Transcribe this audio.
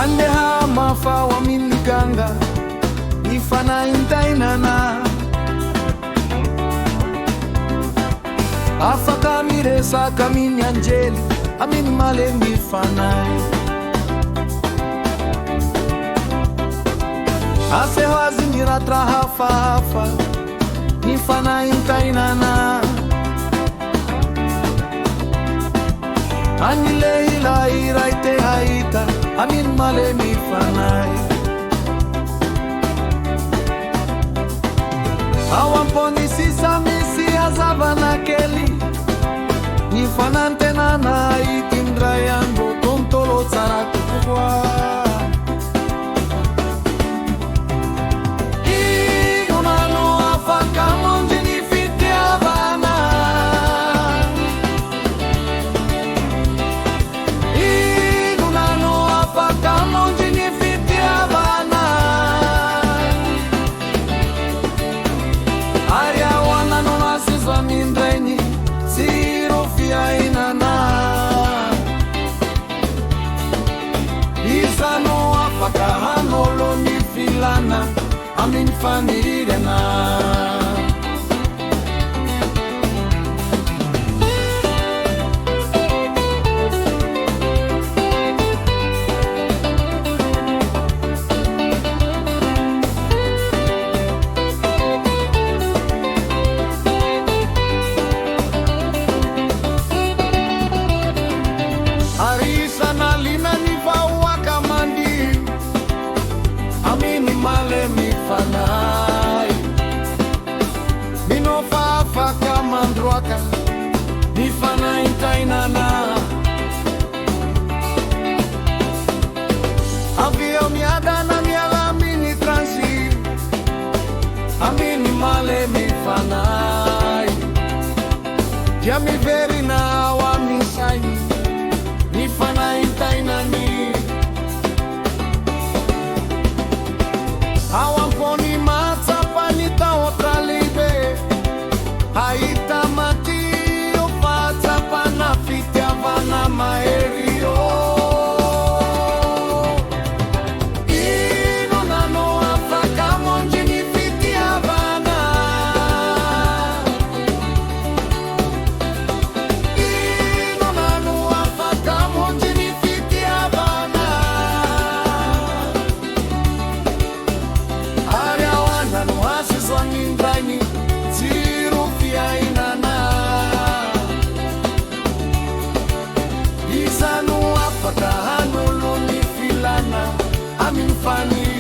Andeha mafa wa miniganga ifana intainana afaka miresa kamini anjeli amin male mifanai ase wazimira trahafa hafa nifana intainana anile ila iraite haita amin male mifanai awamponi sisa misi azavana keli nifanante nana itindra yango tontolo tsaratu kwa Pakahanolo ni filana amin fanirena Arisa na lina ni vaua kamandi amini male mifanai minofafa kamandroaka mifanai tainana avio miadana miala mini transi amini male mifanai jami verina wa misai mifanai tainani awamponi matsapalita otralibe haita mati opatsapana fitiavana maerio ino nano afaka monjini fitiavana ino nano afaka monjini fitiavana Swamindani zirufia inana Isanu apaka hanolo ni filana amin fani